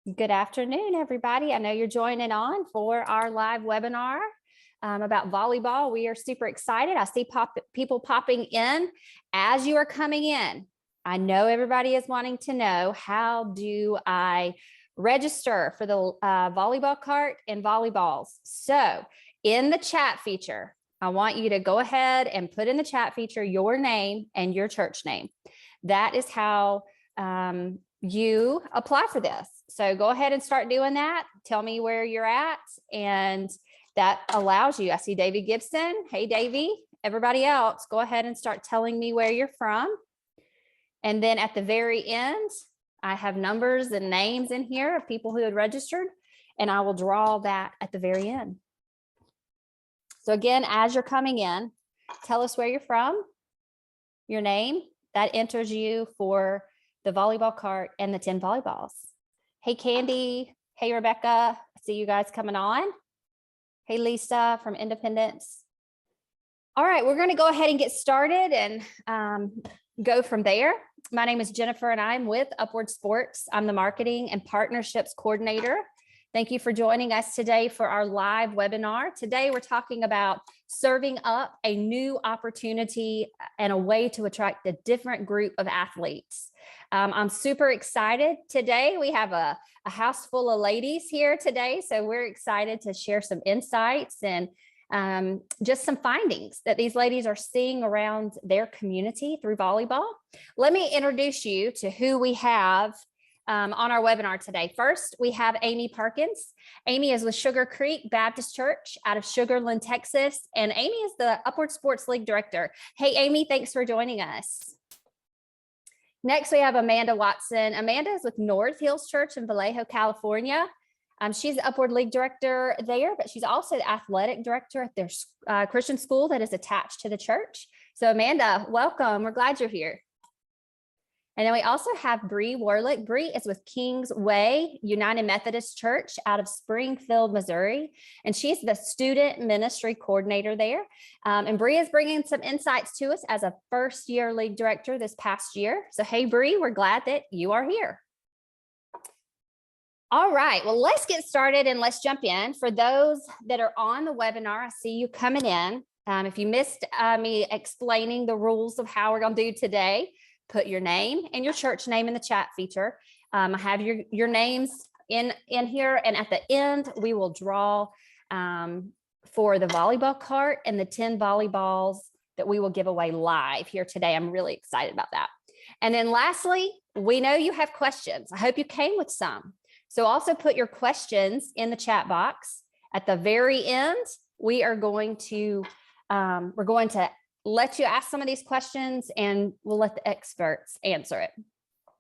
Good afternoon, everybody. I know you're joining on for our live webinar about volleyball. We are super excited. I see people popping in as you are coming in. I know everybody is wanting to know, how do I register for the volleyball cart and volleyballs? So in the chat feature, I want you to go ahead and put in the chat feature your name and your church name. That is how you apply for this. So go ahead and start doing that. Tell me where you're at, and that allows you. I see Davy Gibson. Hey, Davy. Everybody else, go ahead and start telling me where you're from. And then at the very end, I have numbers and names in here of people who had registered, and I will draw that at the very end. So again, as you're coming in, tell us where you're from, your name. That enters you for the volleyball cart and the 10 volleyballs. Hey, Candy. Hey, Rebecca. I see you guys coming on. Hey, Lisa from Independence. All right, we're going to go ahead and get started and go from there. My name is Jennifer, and I'm with Upward Sports. I'm the marketing and partnerships coordinator. Thank you for joining us today for our live webinar. Today, we're talking about serving up a new opportunity and a way to attract a different group of athletes. I'm super excited today. We have a house full of ladies here today, so we're excited to share some insights and just some findings that these ladies are seeing around their community through volleyball. Let me introduce you to who we have on our webinar today. First, we have Amy Perkins. Amy is with Sugar Creek Baptist Church out of Sugar Land, Texas, and Amy is the Upward Sports League Director. Hey, Amy, thanks for joining us. Next, we have Amanda Watson. Amanda is with North Hills Church in Vallejo, California. She's the Upward League Director there, but she's also the athletic director at their Christian school that is attached to the church. So Amanda, welcome. We're glad you're here. And then we also have Bree Warlick. Bree is with Kings Way United Methodist Church out of Springfield, Missouri. And she's the student ministry coordinator there. And Bree is bringing some insights to us as a first-year league director this past year. So hey, Bree, we're glad that you are here. All right, well, let's get started and let's jump in. For those that are on the webinar, I see you coming in. If you missed me explaining the rules of how we're going to do today, put your name and your church name in the chat feature. I have your names in here, and at the end, we will draw for the volleyball cart and the 10 volleyballs that we will give away live here today. I'm really excited about that. And then lastly, we know you have questions. I hope you came with some. So also put your questions in the chat box. At the very end, we're going to let you ask some of these questions, and we'll let the experts answer it.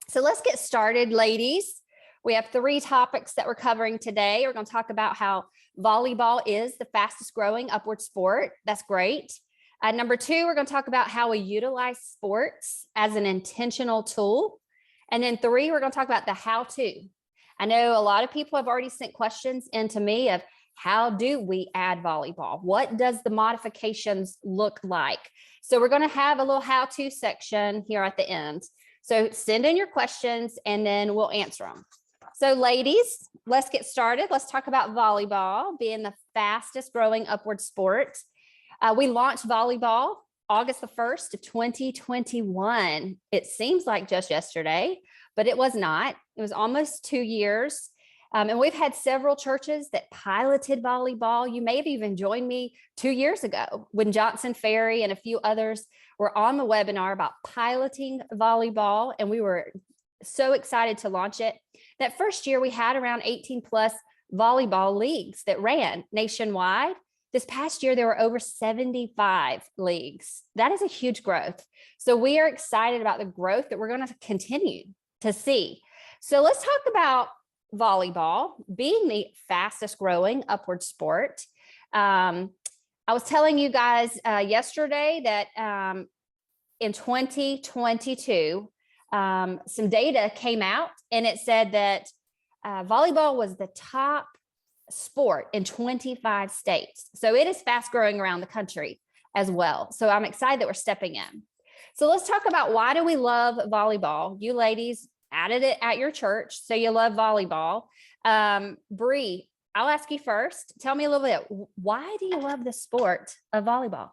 So let's get started, ladies. We have 3 topics that we're covering today. We're going to talk about how volleyball is the fastest growing upward sport. That's great. Number 2, we're going to talk about how we utilize sports as an intentional tool. And then 3, we're going to talk about the how-to. I know a lot of people have already sent questions into me of, how do we add volleyball? What does the modifications look like? So we're going to have a little how-to section here at the end. So send in your questions and then we'll answer them. So ladies, let's get started. Let's talk about volleyball being the fastest growing upward sport. We launched volleyball August the 1st of 2021. It seems like just yesterday, but it was not. It was almost 2 years. And we've had several churches that piloted volleyball. You may have even joined me 2 years ago when Johnson Ferry and a few others were on the webinar about piloting volleyball, and we were so excited to launch it. That first year, we had around 18 plus volleyball leagues that ran nationwide. This past year, there were over 75 leagues. That is a huge growth. So we are excited about the growth that we're going to continue to see. So let's talk about volleyball being the fastest growing upward sport. I was telling you guys yesterday that in 2022, some data came out and it said that volleyball was the top sport in 25 states. So it is fast growing around the country as well. So I'm excited that we're stepping in. So let's talk about, why do we love volleyball? You ladies added it at your church. So you love volleyball. Bree, I'll ask you first. Tell me a little bit. Why do you love the sport of volleyball?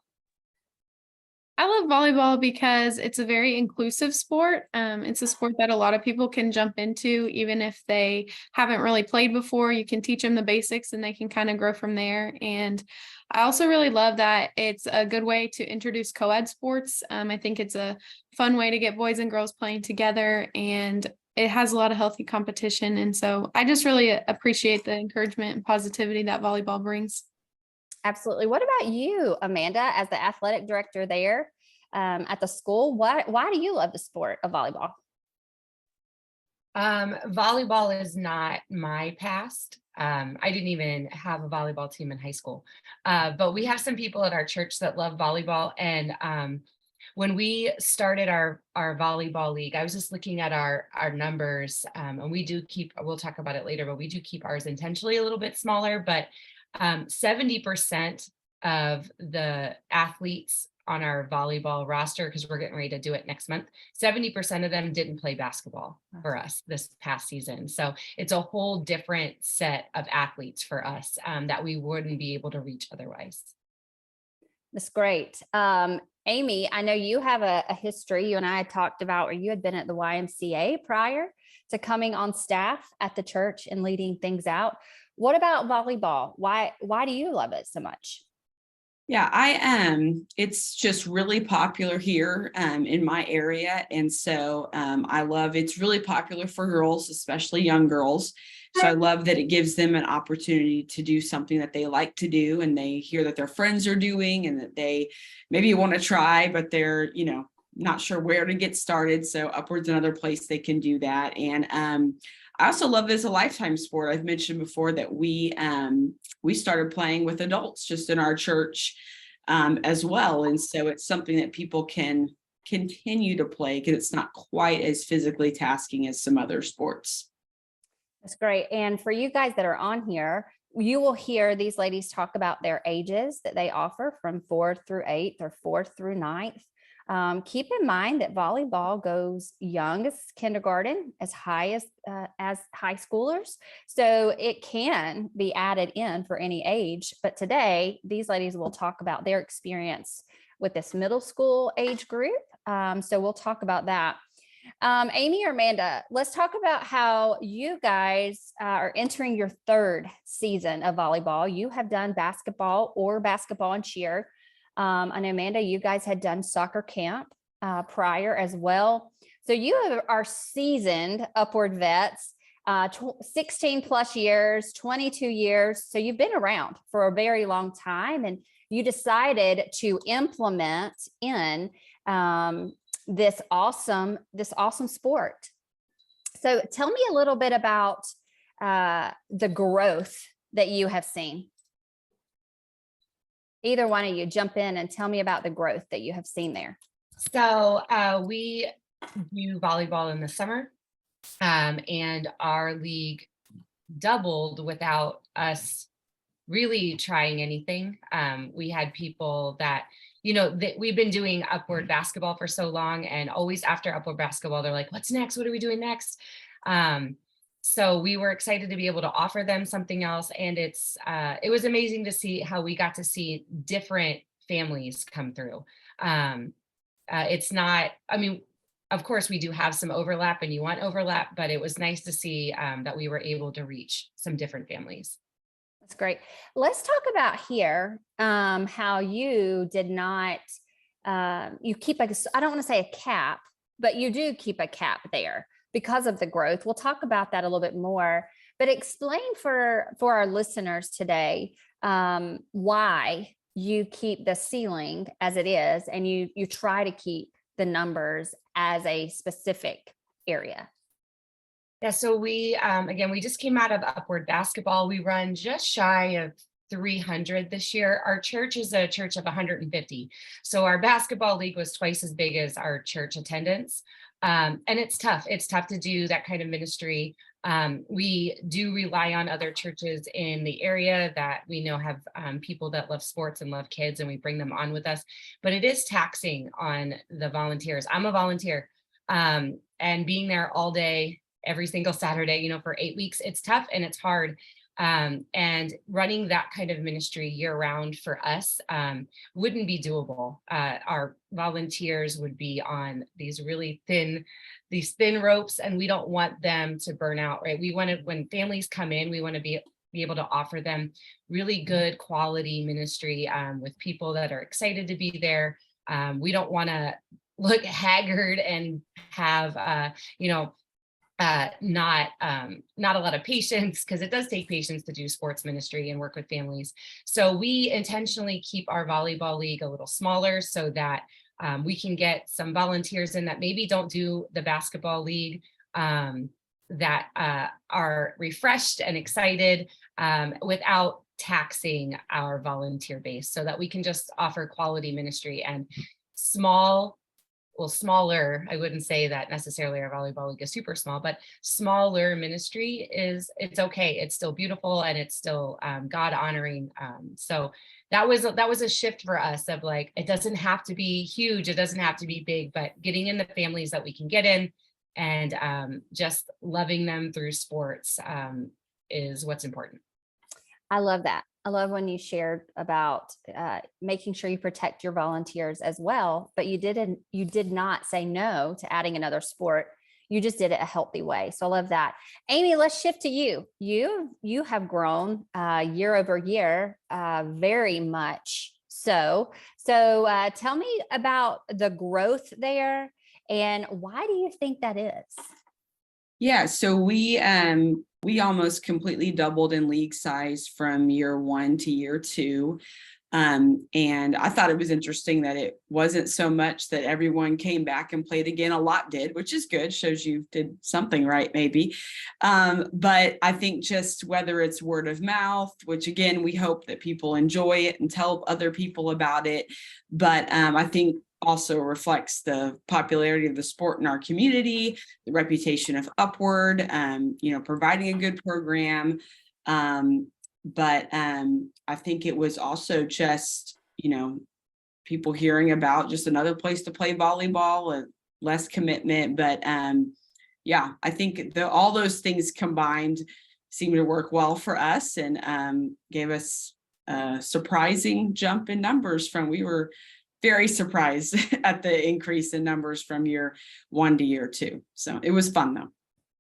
I love volleyball because it's a very inclusive sport. It's a sport that a lot of people can jump into, even if they haven't really played before. You can teach them the basics and they can kind of grow from there. And I also really love that it's a good way to introduce co-ed sports. I think it's a fun way to get boys and girls playing together, and it has a lot of healthy competition. And so I just really appreciate the encouragement and positivity that volleyball brings. Absolutely. What about you, Amanda, as the athletic director there at the school? Why do you love the sport of volleyball? Volleyball is not my past. I didn't even have a volleyball team in high school, but we have some people at our church that love volleyball. And when we started our volleyball league, I was just looking at our numbers, and we do keep. We'll talk about it later, but we do keep ours intentionally a little bit smaller. But 70% of the athletes on our volleyball roster, because we're getting ready to do it next month, 70% of them didn't play basketball for us this past season. So it's a whole different set of athletes for us that we wouldn't be able to reach otherwise. That's great. Amy, I know you have a history. You and I had talked about, or you had been at the YMCA prior to coming on staff at the church and leading things out. What about volleyball? Why do you love it so much? Yeah, I am. It's just really popular here in my area. And so I love it's really popular for girls, especially young girls. So I love that it gives them an opportunity to do something that they like to do, and they hear that their friends are doing and that they maybe want to try, but they're, not sure where to get started. So Upward's another place they can do that. And I also love it as a lifetime sport. I've mentioned before that we started playing with adults just in our church as well. And so it's something that people can continue to play because it's not quite as physically tasking as some other sports. That's great. And for you guys that are on here, you will hear these ladies talk about their ages that they offer from 4th through 8th or 4th through 9th. Keep in mind that volleyball goes young as kindergarten, as high as high schoolers. So it can be added in for any age. But today, these ladies will talk about their experience with this middle school age group. So we'll talk about that. Amy or Amanda, let's talk about how you guys are entering your 3rd season of volleyball. You have done basketball and cheer. I know, Amanda, you guys had done soccer camp prior as well. So you are seasoned Upward vets, 16 plus years, 22 years. So you've been around for a very long time, and you decided to implement in this awesome sport. So tell me a little bit about the growth that you have seen. Either one of you jump in and tell me about the growth that you have seen there. So we do volleyball in the summer, and our league doubled without us really trying anything. We had people that, we've been doing Upward basketball for so long, and always after Upward basketball, they're like, what's next? What are we doing next? So we were excited to be able to offer them something else. And it was amazing to see how we got to see different families come through. It's not, of course we do have some overlap and you want overlap, but it was nice to see that we were able to reach some different families. That's great. Let's talk about here how you did not, you keep I don't want to say a cap, but you do keep a cap there because of the growth. We'll talk about that a little bit more, but explain for our listeners today why you keep the ceiling as it is, and you try to keep the numbers as a specific area. Yeah, so we, again, we just came out of Upward basketball. We run just shy of 300 this year. Our church is a church of 150. So our basketball league was twice as big as our church attendance. And it's tough. It's tough to do that kind of ministry. We do rely on other churches in the area that we know have people that love sports and love kids, and we bring them on with us. But it is taxing on the volunteers. I'm a volunteer, and being there all day, every single Saturday, for 8 weeks. It's tough and it's hard. And running that kind of ministry year round for us wouldn't be doable. Our volunteers would be on these thin ropes, and we don't want them to burn out, right? When families come in, we want to be able to offer them really good quality ministry with people that are excited to be there. We don't want to look haggard and have, not a lot of patience, because it does take patience to do sports ministry and work with families. So we intentionally keep our volleyball league a little smaller so that we can get some volunteers in that maybe don't do the basketball league, that are refreshed and excited without taxing our volunteer base, so that we can just offer quality ministry. And smaller, I wouldn't say that necessarily our volleyball league is super small, but smaller ministry it's okay. It's still beautiful, and it's still God honoring. So that was a shift for us of like, it doesn't have to be huge. It doesn't have to be big, but getting in the families that we can get in, and just loving them through sports is what's important. I love that. I love when you shared about making sure you protect your volunteers as well, but you did not say no to adding another sport. You just did it a healthy way. So I love that. Amy, let's shift to you. You have grown year over year, very much so. So tell me about the growth there, and why do you think that is? Yeah, so we almost completely doubled in league size from year 1 to year 2. And I thought it was interesting that it wasn't so much that everyone came back and played again. A lot did, which is good, shows you did something right, maybe. But I think just whether it's word of mouth, which again, we hope that people enjoy it and tell other people about it. But I think also reflects the popularity of the sport in our community, the reputation of Upward, providing a good program. But I think it was also just, people hearing about just another place to play volleyball, less commitment. But yeah, I think all those things combined seemed to work well for us, and gave us a surprising jump in numbers we were very surprised at the increase in numbers from year 1 to year 2. So it was fun though.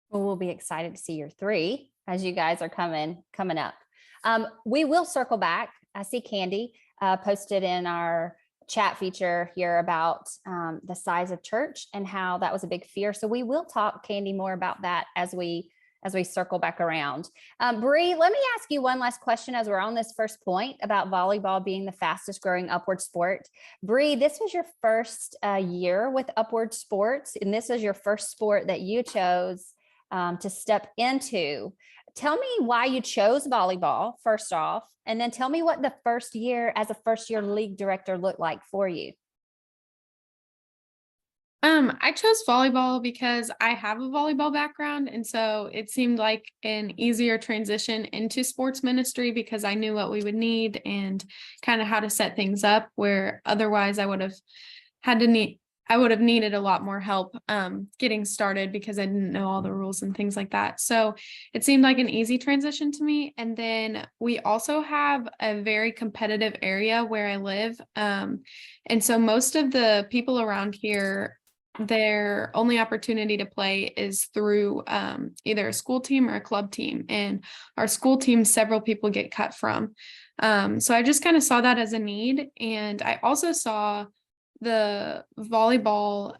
Well, we'll be excited to see year 3 as you guys are coming up. We will circle back. I see Candy posted in our chat feature here about the size of church and how that was a big fear. So we will talk, Candy, more about that as we circle back around. Bree, let me ask you one last question as we're on this first point about volleyball being the fastest growing Upward sport. Bree, this was your first year with Upward Sports, and this was your first sport that you chose to step into. Tell me why you chose volleyball, first off, and then tell me what the first year as a first-year league director looked like for you. I chose volleyball because I have a volleyball background. And so it seemed like an easier transition into sports ministry because I knew what we would need and kind of how to set things up, where otherwise I would have needed a lot more help getting started because I didn't know all the rules and things like that. So it seemed like an easy transition to me. And then we also have a very competitive area where I live. And so most of the people around here, their only opportunity to play is through either a school team or a club team. And our school team, several people get cut from. So I just kind of saw that as a need. And I also saw the volleyball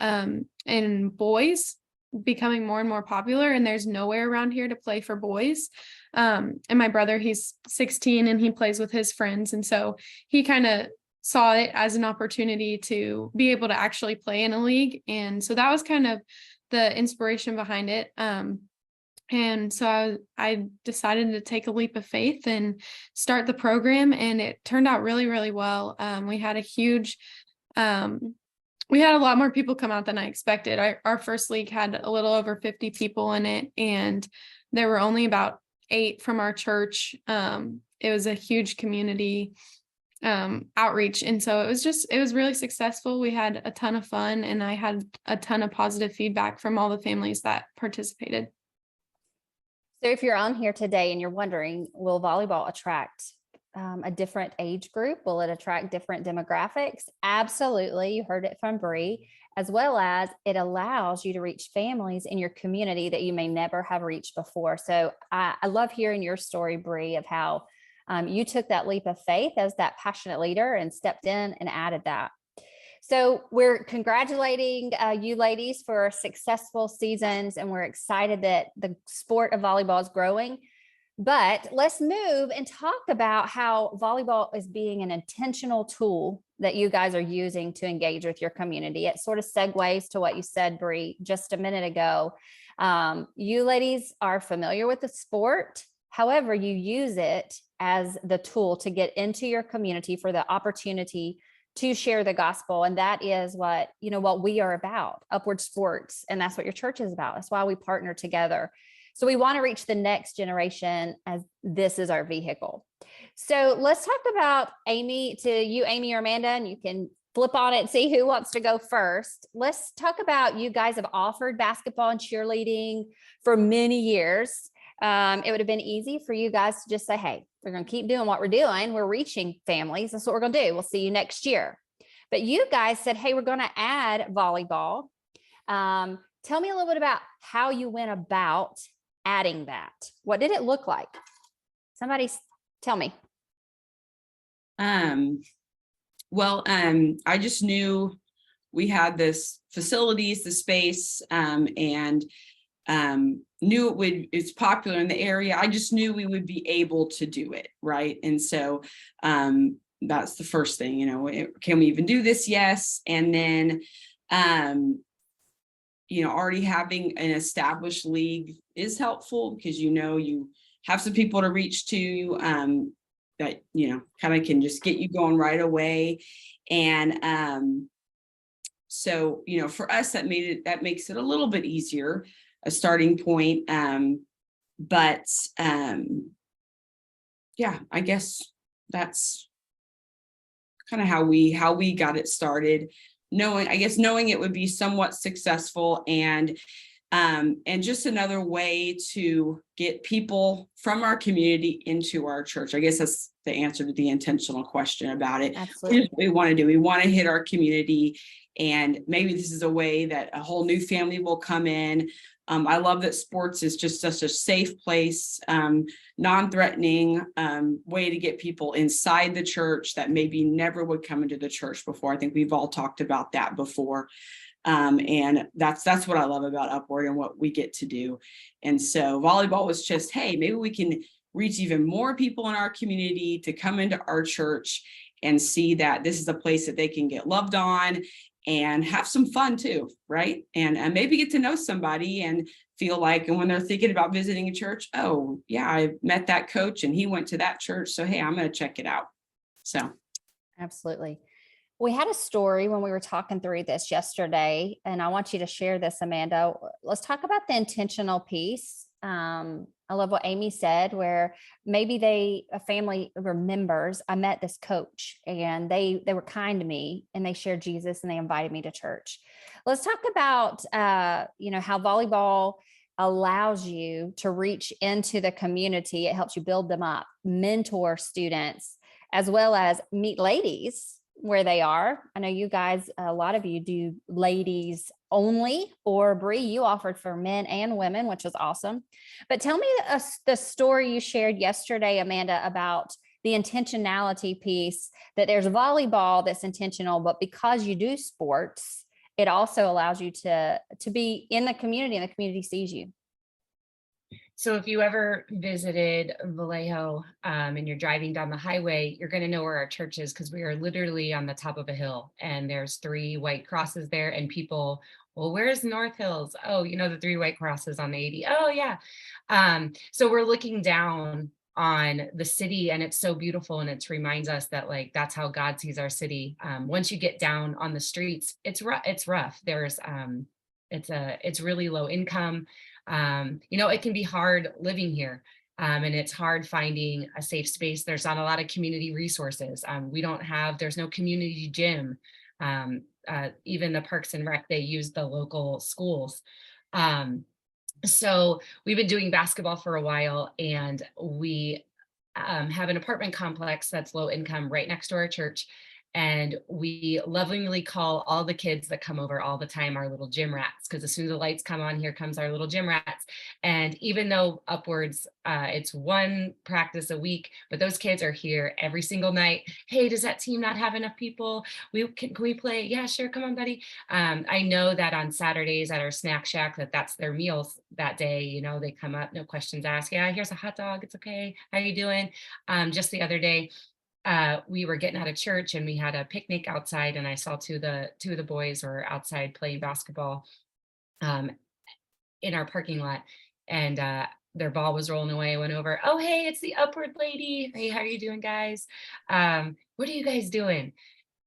in boys becoming more and more popular, and there's nowhere around here to play for boys. And my brother, he's 16 and he plays with his friends. And so he kind of saw it as an opportunity to be able to actually play in a league. And so that was kind of the inspiration behind it. And so I decided to take a leap of faith and start the program, and it turned out really, really well. We had a lot more people come out than I expected. Our first league had a little over 50 people in it, and there were only about 8 from our church. It was a huge community outreach. And so it was really successful. We had a ton of fun, and I had a ton of positive feedback from all the families that participated. So if you're on here today and you're wondering, will volleyball attract a different age group? Will it attract different demographics? Absolutely. You heard it from Bree, as well as it allows you to reach families in your community that you may never have reached before. So I love hearing your story, Bree, of how you took that leap of faith as that passionate leader and stepped in and added that. So we're congratulating you ladies for successful seasons, and we're excited that the sport of volleyball is growing. But let's move and talk about how volleyball is being an intentional tool that you guys are using to engage with your community. It sort of segues to what you said, Bree, just a minute ago. You ladies are familiar with the sport. However, you use it as the tool to get into your community for the opportunity to share the gospel. And that is what we are about, Upward Sports. And that's what your church is about. That's why we partner together. So we want to reach the next generation, as this is our vehicle. So let's talk about Amy, to you, Amy or Amanda, and you can flip on it and see who wants to go first. Let's talk about, you guys have offered basketball and cheerleading for many years. It would have been easy for you guys to just say, hey, we're going to keep doing what we're doing. We're reaching families. That's what we're going to do. We'll see you next year. But you guys said, hey, we're going to add volleyball. Tell me a little bit about how you went about adding that. What did it look like? Somebody tell me. Well, I just knew we had this facilities, the space, and knew it's popular in the area. I just knew we would be able to do it, right? And so that's the first thing, can we even do this? Yes. And then already having an established league is helpful, because you have some people to reach to that kind of can just get you going right away. And so for us, that makes it a little bit easier, a starting point. But yeah, I guess that's kind of how we got it started, knowing it would be somewhat successful, and just another way to get people from our community into our church. I guess that's the answer to the intentional question about it. Absolutely. We want to hit our community, and maybe this is a way that a whole new family will come in. I love that sports is just such a safe place, non-threatening way to get people inside the church that maybe never would come into the church before. I think we've all talked about that before. And that's what I love about Upward and what we get to do. And so volleyball was just, hey, maybe we can reach even more people in our community to come into our church and see that this is a place that they can get loved on and have some fun too, right? And maybe get to know somebody and feel like, and when they're thinking about visiting a church, oh yeah, I met that coach and he went to that church, so hey, I'm going to check it out. So absolutely. We had a story when we were talking through this yesterday, and I want you to share this, Amanda. Let's talk about the intentional piece. I love what Amy said, where maybe a family or members, I met this coach and they were kind to me and they shared Jesus and they invited me to church. Let's talk about, how volleyball allows you to reach into the community. It helps you build them up, mentor students, as well as meet ladies where they are. I know you guys, a lot of you do ladies only, or Bree, you offered for men and women, which was awesome. But tell me the story you shared yesterday, Amanda, about the intentionality piece, that there's volleyball that's intentional, but because you do sports, it also allows you to be in the community and the community sees you. So if you ever visited Vallejo and you're driving down the highway, you're going to know where our church is, because we are literally on the top of a hill and there's 3 white crosses there, and people, well, where's North Hills? Oh, the 3 white crosses on the 80. Oh yeah. So we're looking down on the city, and it's so beautiful, and it reminds us that that's how God sees our city. Once you get down on the streets, it's rough. There's it's really low income. It can be hard living here, and it's hard finding a safe space. There's not a lot of community resources. There's no community gym. Even the Parks and Rec, they use the local schools. So we've been doing basketball for a while, and we have an apartment complex that's low income right next to our church. And we lovingly call all the kids that come over all the time our little gym rats, because as soon as the lights come on, here comes our little gym rats. And even though upwards, it's one practice a week, but those kids are here every single night. Hey, does that team not have enough people? Can we play? Yeah, sure. Come on, buddy. I know that on Saturdays at our snack shack, that's their meals that day. They come up, no questions asked. Yeah, here's a hot dog. It's okay. How you doing? Just the other day, we were getting out of church and we had a picnic outside, and I saw two of the boys were outside playing basketball um, in our parking lot, and their ball was rolling away. I went over. Oh, hey, it's the Upward lady. Hey, how are you doing, guys? What are you guys doing?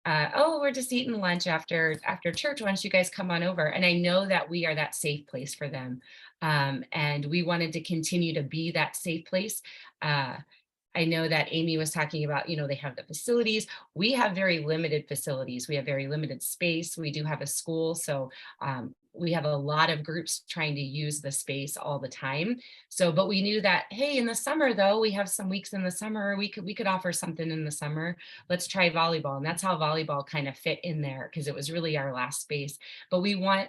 Oh, we're just eating lunch after church. Why don't you guys come on over? And I know that we are that safe place for them, and we wanted to continue to be that safe place. I know that Amy was talking about, they have the facilities. We have very limited facilities. We have very limited space. We do have a school. So we have a lot of groups trying to use the space all the time. So, but we knew that, hey, in the summer though, we have some weeks in the summer, we could offer something in the summer. Let's try volleyball. And that's how volleyball kind of fit in there, because it was really our last space. But we want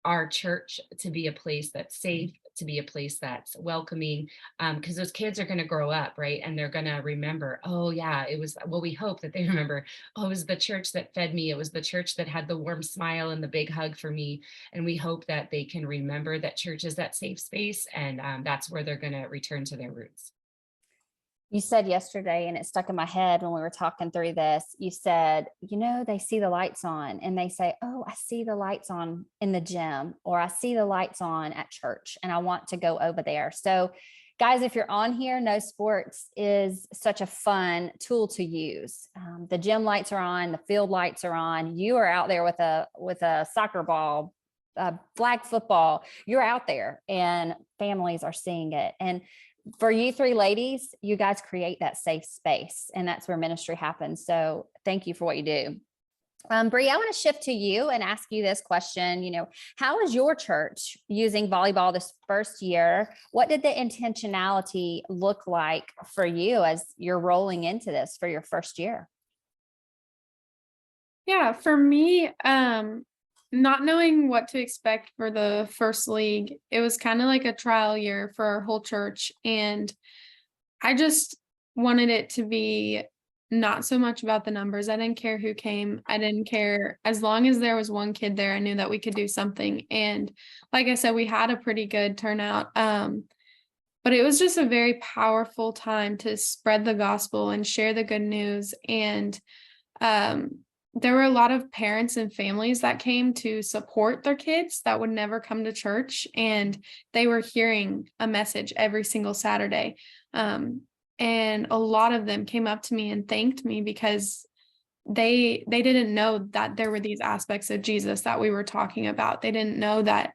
our church to be a place that's safe, to be a place that's welcoming, because those kids are going to grow up, right? And they're going to remember, oh yeah, it was, well, we hope that they remember, oh, it was the church that fed me. It was the church that had the warm smile and the big hug for me. And we hope that they can remember that church is that safe space, and that's where they're going to return to their roots. You said yesterday, and it stuck in my head when we were talking through this, you said, they see the lights on and they say, oh, I see the lights on in the gym, or I see the lights on at church and I want to go over there. So guys, if you're on here, know sports is such a fun tool to use. The gym lights are on, the field lights are on. You are out there with a soccer ball, flag football, you're out there and families are seeing it. And for you three ladies, you guys create that safe space, and that's where ministry happens. So thank you for what you do. Bree, I want to shift to you and ask you this question. How is your church using volleyball this first year? What did the intentionality look like for you as you're rolling into this for your first year? Yeah, for me, not knowing what to expect for the first league, it was kind of like a trial year for our whole church. And I just wanted it to be not so much about the numbers. I didn't care who came. I didn't care. As long as there was one kid there, I knew that we could do something. And like I said, we had a pretty good turnout. But it was just a very powerful time to spread the gospel and share the good news. And there were a lot of parents and families that came to support their kids that would never come to church, and they were hearing a message every single Saturday. And a lot of them came up to me and thanked me because they didn't know that there were these aspects of Jesus that we were talking about. They didn't know that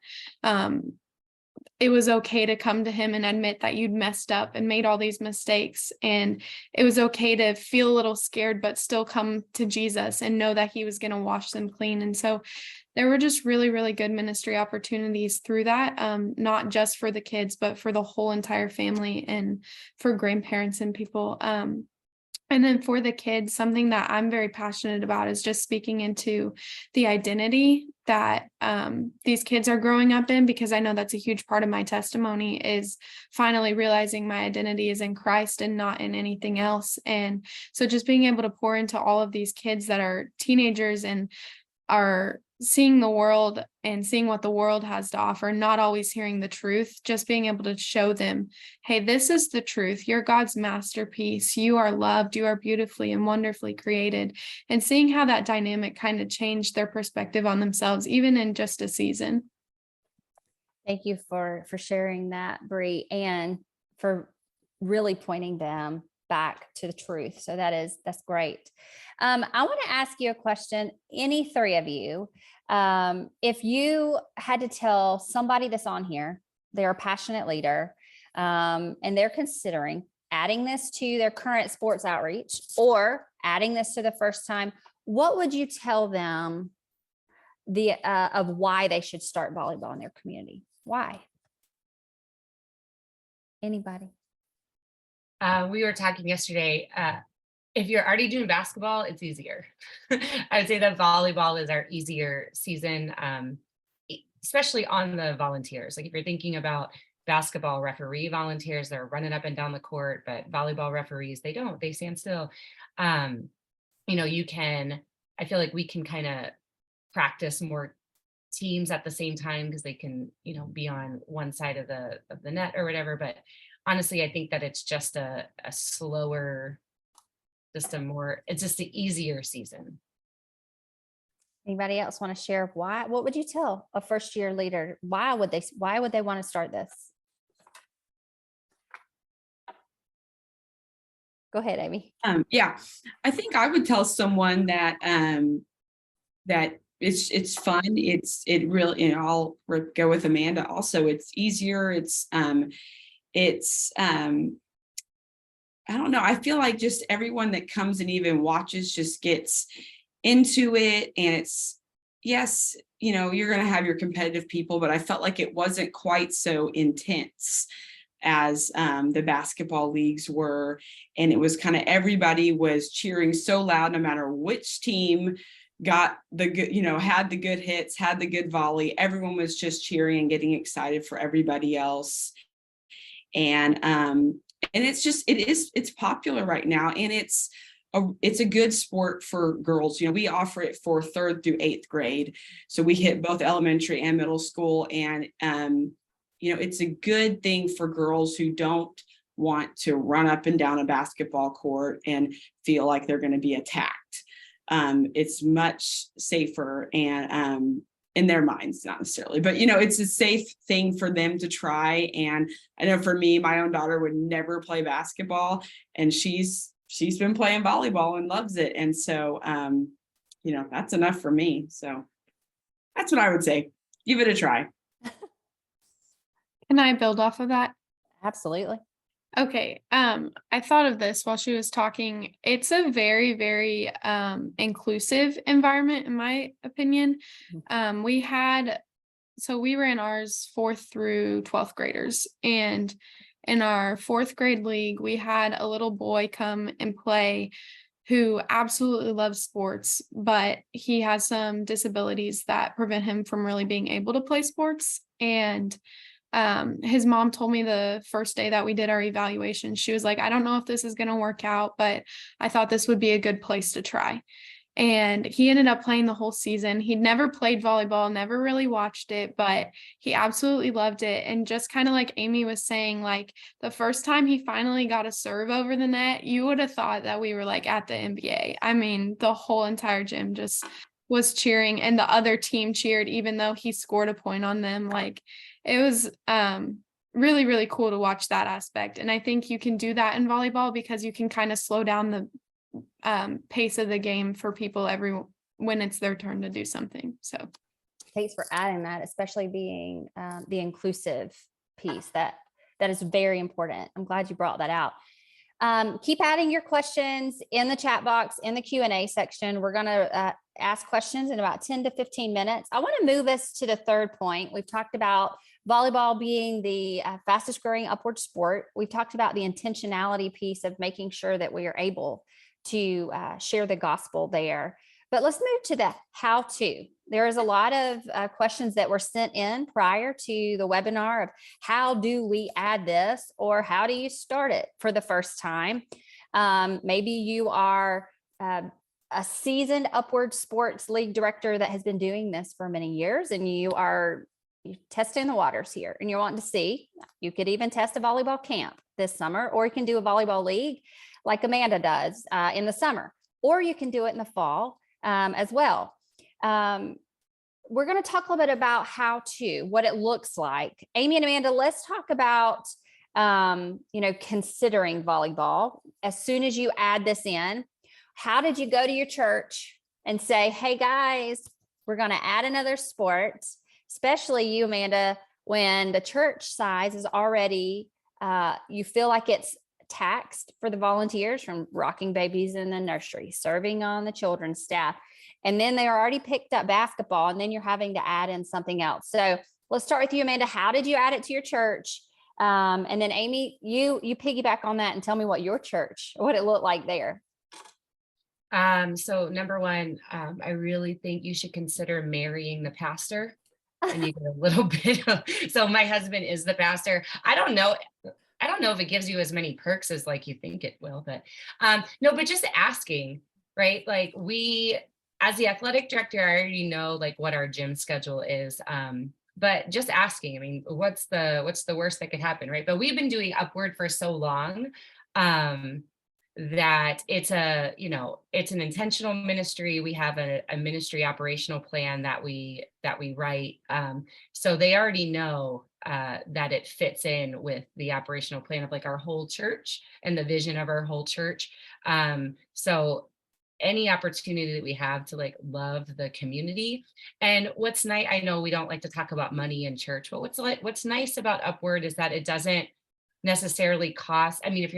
it was okay to come to him and admit that you'd messed up and made all these mistakes. And it was okay to feel a little scared, but still come to Jesus and know that he was going to wash them clean. And so there were just really, really good ministry opportunities through that, not just for the kids, but for the whole entire family and for grandparents and people. And then for the kids, something that I'm very passionate about is just speaking into the identity that these kids are growing up in, because I know that's a huge part of my testimony, is finally realizing my identity is in Christ and not in anything else. And so just being able to pour into all of these kids that are teenagers and are seeing the world and seeing what the world has to offer, not always hearing the truth, just being able to show them, hey, this is the truth. You're God's masterpiece. You are loved. You are beautifully and wonderfully created. And seeing how that dynamic kind of changed their perspective on themselves, even in just a season. Thank you for sharing that, Bree, and for really pointing them back to the truth. So that's great. I want to ask you a question. Any three of you, if you had to tell somebody that's on here, they're a passionate leader, and they're considering adding this to their current sports outreach or adding this to the first time, what would you tell them of why they should start volleyball in their community? Why? Anybody? We were talking yesterday. If you're already doing basketball, it's easier. I would say that volleyball is our easier season, especially on the volunteers. Like if you're thinking about basketball referee volunteers, they're running up and down the court, but volleyball referees, they stand still. I feel like we can kind of practice more teams at the same time because they can, be on one side of the net or whatever. But honestly, I think that it's just a slower, it's just an easier season. Anybody else want to share why? What would you tell a first year leader? Why would they want to start this? Go ahead, Amy. Yeah, I think I would tell someone that that it's fun. It really, I'll go with Amanda also. It's easier. I don't know. I feel like just everyone that comes and even watches just gets into it. And yes, you're going to have your competitive people, but I felt like it wasn't quite so intense as the basketball leagues were. And it was kind of, everybody was cheering so loud, no matter which team got the good, had the good hits, had the good volley. Everyone was just cheering and getting excited for everybody else. And it's popular right now. And it's a good sport for girls. We offer it for 3rd through 8th grade. So we hit both elementary and middle school. And, it's a good thing for girls who don't want to run up and down a basketball court and feel like they're going to be attacked. It's much safer and, in their minds, not necessarily, but it's a safe thing for them to try. And I know for me, my own daughter would never play basketball, and she's been playing volleyball and loves it. And so, that's enough for me. So that's what I would say. Give it a try. Can I build off of that? Absolutely. Okay. I thought of this while she was talking. It's a very, very inclusive environment, in my opinion. We were in ours 4th through 12th graders, and in our 4th grade league, we had a little boy come and play who absolutely loves sports, but he has some disabilities that prevent him from really being able to play sports. And his mom told me the first day that we did our evaluation, she was like, I don't know if this is going to work out, but I thought this would be a good place to try. And he ended up playing the whole season. He'd never played volleyball, never really watched it, but he absolutely loved it. And just kind of like Amy was saying, like the first time he finally got a serve over the net, you would have thought that we were like at the NBA. I mean, the whole entire gym just was cheering, and the other team cheered, even though he scored a point on them. Like it was really, really cool to watch that aspect. And I think you can do that in volleyball because you can kind of slow down the pace of the game for people when it's their turn to do something. So Thanks for adding that, especially being the inclusive piece that is very important. I'm glad you brought that out. Keep adding your questions in the chat box in the Q&A section. We're going to ask questions in about 10 to 15 minutes. I want to move us to the third point. We've talked about volleyball being the fastest growing upward sport. We've talked about the intentionality piece of making sure that we are able to share the gospel there. But let's move to the how to. There is a lot of questions that were sent in prior to the webinar of how do we add this, or how do you start it for the first time? Maybe you are a seasoned upward sports league director that has been doing this for many years, and you're testing the waters here and you're wanting to see. You could even test a volleyball camp this summer, or you can do a volleyball league like Amanda does in the summer, or you can do it in the fall as well. We're going to talk a little bit about how to, what it looks like. Amy and Amanda, let's talk about, considering volleyball. As soon as you add this in, how did you go to your church and say, hey guys, we're going to add another sport, especially you, Amanda, when the church size is already, you feel like it's taxed for the volunteers from rocking babies in the nursery, serving on the children's staff. And then they are already picked up basketball, and then you're having to add in something else. So let's start with you, Amanda. How did you add it to your church? And then Amy, you piggyback on that and tell me what it looked like there. So number one, I really think you should consider marrying the pastor. And you get a little bit of, so my husband is the pastor. I don't know if it gives you as many perks as like you think it will, but no, but just asking, right? Like as the athletic director, I already know like what our gym schedule is. But just asking, I mean, what's the worst that could happen, right? But we've been doing Upward for so long that it's an intentional ministry. We have a ministry operational plan that we write. So they already know that it fits in with the operational plan of like our whole church and the vision of our whole church. So any opportunity that we have to like love the community. And what's nice, I know we don't like to talk about money in church, but what's nice about Upward is that it doesn't necessarily cost. I mean, if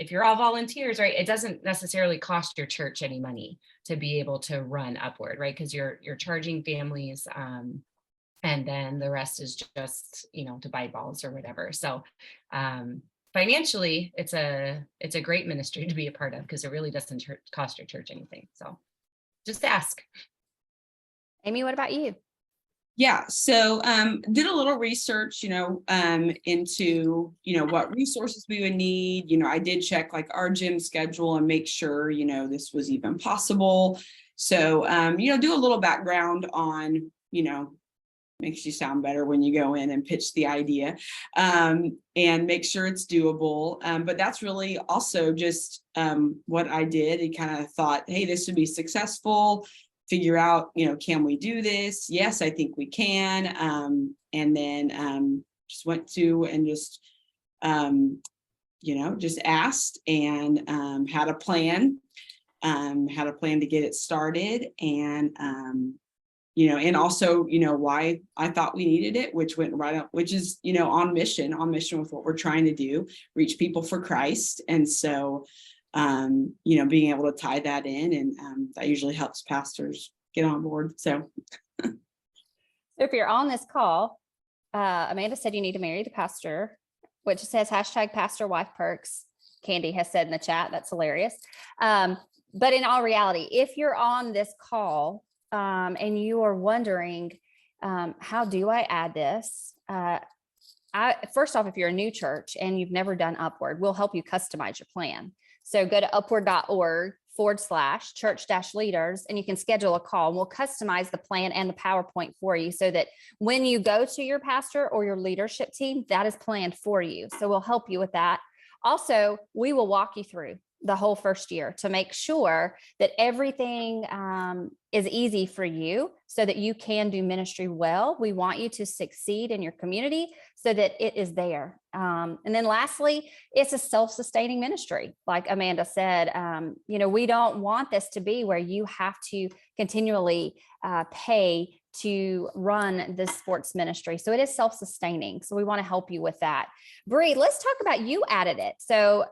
you're all volunteers, right, it doesn't necessarily cost your church any money to be able to run Upward, right? Because you're charging families, and then the rest is just, to buy balls or whatever. So financially, it's a great ministry to be a part of because it really doesn't cost your church anything. So just ask. Amy, what about you? Yeah, so did a little research, into, what resources we would need. I did check like our gym schedule and make sure, this was even possible. So, do a little background on, makes you sound better when you go in and pitch the idea, and make sure it's doable. But that's really also just what I did. And kind of thought, hey, this would be successful. Figure out, can we do this? Yes, I think we can. And then just went to and just asked and had a plan to get it started. And and also, why I thought we needed it, which went right up, which is, on mission with what we're trying to do, reach people for Christ. And so being able to tie that in, and that usually helps pastors get on board. So if you're on this call, Amanda said you need to marry the pastor, which says #PastorWifePerks. Candy has said in the chat. That's hilarious. But in all reality, if you're on this call and you are wondering, how do I add this? First off, if you're a new church and you've never done Upward, we'll help you customize your plan. So go to upward.org/church-leaders, and you can schedule a call, and we'll customize the plan and the PowerPoint for you so that when you go to your pastor or your leadership team, that is planned for you. So we'll help you with that. Also, we will walk you through the whole first year to make sure that everything is easy for you so that you can do ministry well. We want you to succeed in your community so that it is there. And then lastly, it's a self-sustaining ministry. Like Amanda said, we don't want this to be where you have to continually pay to run this sports ministry. So it is self-sustaining. So we want to help you with that. Bree, let's talk about you added it. So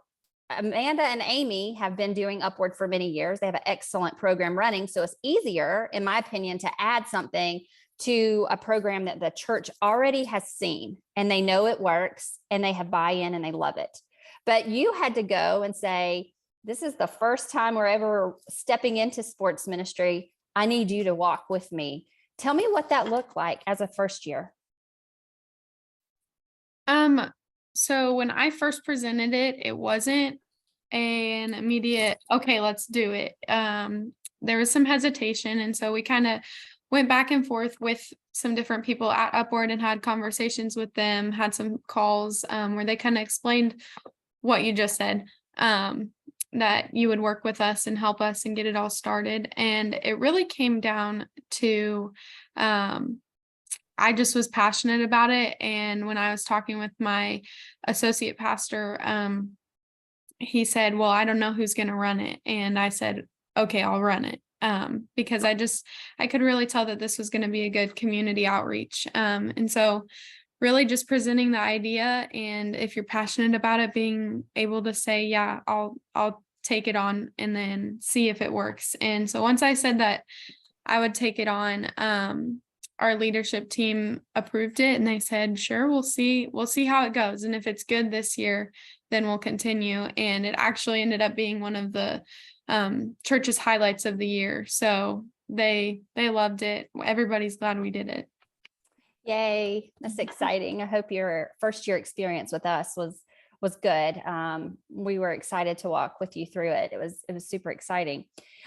Amanda and Amy have been doing Upward for many years. They have an excellent program running. So it's easier, in my opinion, to add something to a program that the church already has seen and they know it works and they have buy-in and they love it. But you had to go and say, this is the first time we're ever stepping into sports ministry. I need you to walk with me. Tell me what that looked like as a first year. So when I first presented it, it wasn't an immediate, okay, let's do it. There was some hesitation. And so we kind of went back and forth with some different people at Upward and had conversations with them, had some calls where they kind of explained what you just said, that you would work with us and help us and get it all started. And it really came down to, I just was passionate about it. And when I was talking with my associate pastor, he said, well, I don't know who's going to run it. And I said, okay, I'll run it. Because I could really tell that this was going to be a good community outreach. And so really just presenting the idea, and if you're passionate about it, being able to say, yeah, I'll take it on and then see if it works. And so once I said that I would take it on, our leadership team approved it, and they said, sure, we'll see how it goes. And if it's good this year, then we'll continue. And it actually ended up being one of the church's highlights of the year. So they loved it. Everybody's glad we did it. Yay, that's exciting. I hope your first year experience with us was good. We were excited to walk with you through it. It was super exciting.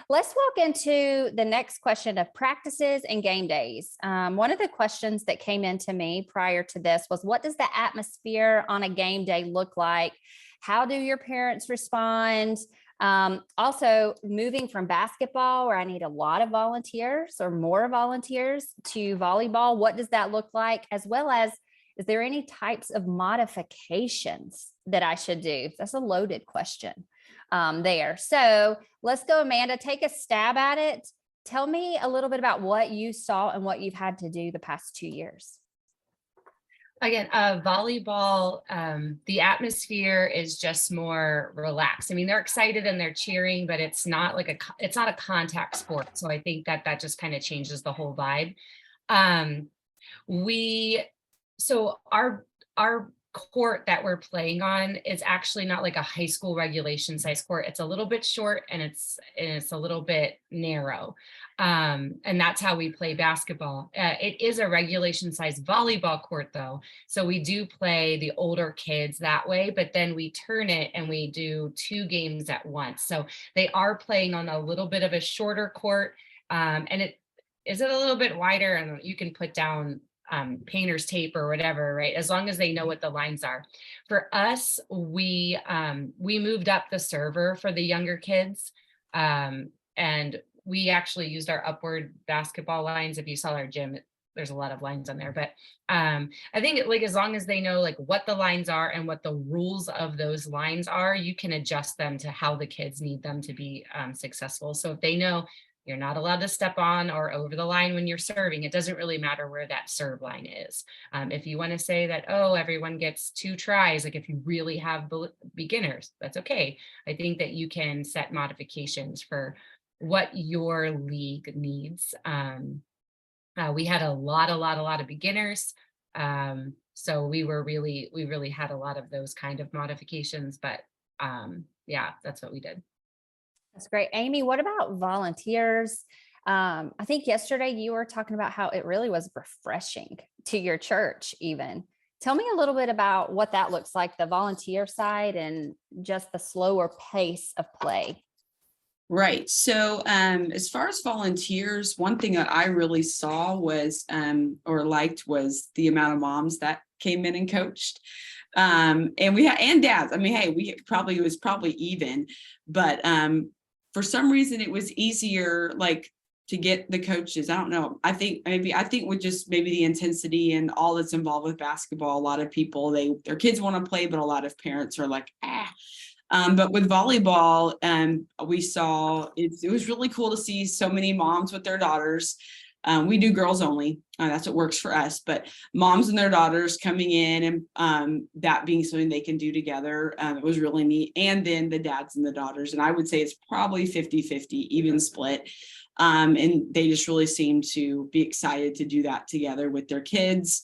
Let's walk into the next question of practices and game days. One of the questions that came into me prior to this was, what does the atmosphere on a game day look like? How do your parents respond? Also, moving from basketball, where I need a lot of volunteers or more volunteers, to volleyball, what does that look like? As well as, is there any types of modifications that I should do? That's a loaded question there. So let's go, Amanda, take a stab at it. Tell me a little bit about what you saw and what you've had to do the past 2 years. Again, volleyball, the atmosphere is just more relaxed. I mean, they're excited and they're cheering, but it's not a contact sport. So I think that just kind of changes the whole vibe. So our court that we're playing on is actually not like a high school regulation size court. It's a little bit short and it's a little bit narrow. And that's how we play basketball. It is a regulation size volleyball court though. So we do play the older kids that way, but then we turn it and we do 2 games at once. So they are playing on a little bit of a shorter court. And it is a little bit wider, and you can put down painter's tape or whatever, right? As long as they know what the lines are. For us, we moved up the server for the younger kids. And we actually used our upward basketball lines. If you saw our gym, there's a lot of lines on there, but I think as long as they know what the lines are and what the rules of those lines are, you can adjust them to how the kids need them to be successful. So if they know you're not allowed to step on or over the line when you're serving, it doesn't really matter where that serve line is. If you want to say that, oh, everyone gets 2 tries, if you really have beginners, that's okay. I think that you can set modifications for what your league needs. We had a lot of beginners. So we really had a lot of those kind of modifications, but yeah, that's what we did. That's great. Amy, what about volunteers? I think yesterday you were talking about how it really was refreshing to your church even. Tell me a little bit about what that looks like, the volunteer side and just the slower pace of play. Right. So as far as volunteers, one thing that I really saw was or liked was the amount of moms that came in and coached. And we had, and dads. I mean, hey, it was probably even, but for some reason it was easier to get the coaches. I don't know. I think with just maybe the intensity and all that's involved with basketball, a lot of people, their kids want to play, but a lot of parents are like, ah. But with volleyball, we saw it was really cool to see so many moms with their daughters. We do girls only. That's what works for us. But moms and their daughters coming in and that being something they can do together. It was really neat. And then the dads and the daughters. And I would say it's probably 50-50, even split. And they just really seem to be excited to do that together with their kids.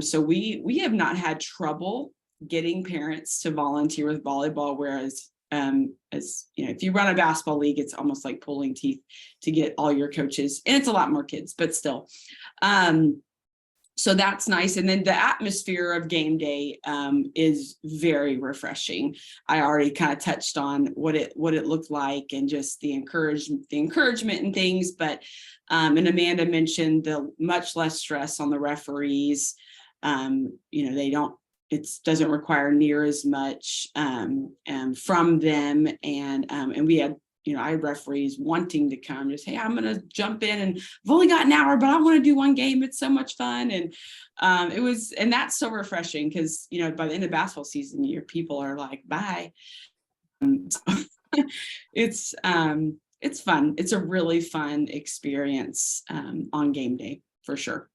So we have not had trouble getting parents to volunteer with volleyball, whereas as if you run a basketball league, it's almost like pulling teeth to get all your coaches, and it's a lot more kids, but still. So that's nice. And then the atmosphere of game day is very refreshing. I already kind of touched on what it looked like and just the encouragement and things, but and Amanda mentioned the much less stress on the referees. It doesn't require near as much from them. And we had, I had referees wanting to come, just, hey, I'm going to jump in and I've only got an hour, but I want to do one game. It's so much fun. And and that's so refreshing because, by the end of basketball season, your people are like, bye. So it's fun. It's a really fun experience on game day for sure.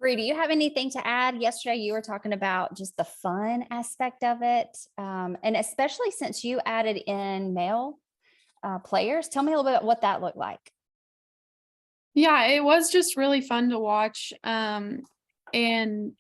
Bree, do you have anything to add? Yesterday, you were talking about just the fun aspect of it. And especially since you added in male players, tell me a little bit about what that looked like. Yeah, it was just really fun to watch. And